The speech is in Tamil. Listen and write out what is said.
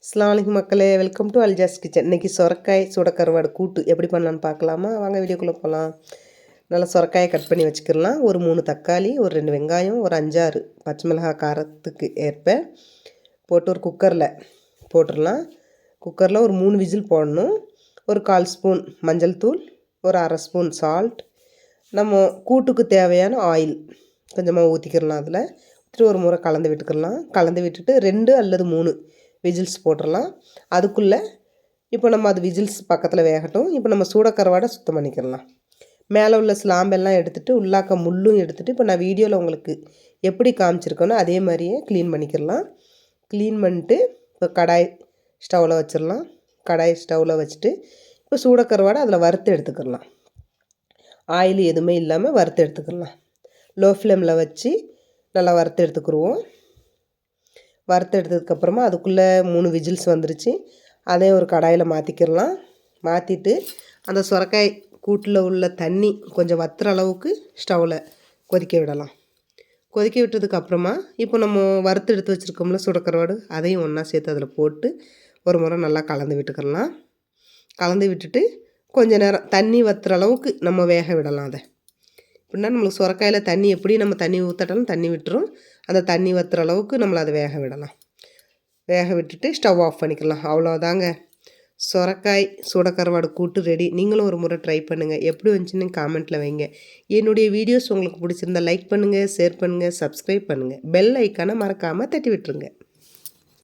அஸ்ஸலாமு அலைக்கும் மக்களே, வெல்கம் டு அல்ஜாஸ் கிச்சன். இன்றைக்கி சொரக்காய் சூடக்கருவாடு கூட்டு எப்படி பண்ணலான்னு பார்க்கலாமா? வாங்க வீடியோக்குள்ளே போகலாம். நல்லா சொரக்காயை கட் பண்ணி வச்சுக்கிடலாம். ஒரு 3 தக்காளி, ஒரு 2 வெங்காயம், ஒரு 5-6 பச்சை மிளகாய் காரத்துக்கு ஏற்ப போட்டு ஒரு குக்கரில் போட்டுடலாம். குக்கரில் ஒரு 3 விசில் போடணும். ஒரு 1/4 ஸ்பூன் மஞ்சள் தூள், ஒரு 1/2 ஸ்பூன் சால்ட், நம்ம கூட்டுக்கு தேவையான ஆயில் கொஞ்சமாக ஊற்றிக்கிடலாம். அதில் ஊற்றிட்டு ஒரு முறை கலந்து விட்டுக்கிடலாம். கலந்து விட்டுட்டு 2 அல்லது 3 விஜில்ஸ் போட்டுடலாம். அதுக்குள்ளே இப்போ நம்ம அது விஜில்ஸ் பக்கத்தில் வேகட்டும். இப்போ நம்ம சூடக்கருவாடை சுத்தம் பண்ணிக்கிடலாம். மேலே உள்ள ஸ்லாம்பெல்லாம் எடுத்துகிட்டு உள்ளாக்க முள்ளும் எடுத்துகிட்டு இப்போ நான் வீடியோவில் உங்களுக்கு எப்படி காமிச்சிருக்கேனோ அதே மாதிரியே க்ளீன் பண்ணிக்கிடலாம். க்ளீன் பண்ணிட்டு இப்போ கடாய் ஸ்டவ்வில் வச்சிடலாம். கடாய் ஸ்டவ்வில் வச்சுட்டு இப்போ சூடக்கருவாடை அதில் வறுத்து எடுத்துக்கிடலாம். ஆயில் எதுவுமே இல்லாமல் வறுத்து எடுத்துக்கிடலாம். லோ ஃப்ளேமில் வச்சு நல்லா வறுத்து எடுத்துக்கிடுவோம். வறுத்து எடுத்ததுக்கப்புறமா அதுக்குள்ளே 3 விஜில்ஸ் வந்துருச்சு. அதே ஒரு கடாயில் மாற்றிக்கிடலாம். மாற்றிட்டு அந்த சுரக்காய் கூட்டில் உள்ள தண்ணி கொஞ்சம் வத்துற அளவுக்கு ஸ்டவ்வில் கொதிக்க விடலாம். கொதிக்க விட்டதுக்கப்புறமா இப்போ நம்ம வறுத்து எடுத்து வச்சுருக்கோம்ல சூடக்கருவாடு, அதையும் ஒன்றா சேர்த்து அதில் போட்டு ஒரு முறை நல்லா கலந்து விட்டுக்கிடலாம். கலந்து விட்டுட்டு கொஞ்சம் நேரம் தண்ணி வத்துற அளவுக்கு நம்ம வேக விடலாம். அதை எப்படின்னா நம்மளுக்கு சுரக்காயில் தண்ணி எப்படி நம்ம தண்ணி ஊற்றட்டாலும் தண்ணி விட்டுரும். அந்த தண்ணி வத்துற அளவுக்கு நம்மளை அதை வேக விடலாம். வேக விட்டுட்டு ஸ்டவ் ஆஃப் பண்ணிக்கலாம். அவ்வளோதாங்க, சொரக்காய் சூடக்கருவாடு கூட்டு ரெடி. நீங்களும் ஒரு முறை ட்ரை பண்ணுங்கள். எப்படி வந்துச்சுன்னு காமெண்ட்டில் வைங்க. என்னுடைய வீடியோஸ் உங்களுக்கு பிடிச்சிருந்தா லைக் பண்ணுங்கள், ஷேர் பண்ணுங்கள், சப்ஸ்கிரைப் பண்ணுங்கள். பெல் ஐக்கானை மறக்காமல் தட்டி விட்டுருங்க.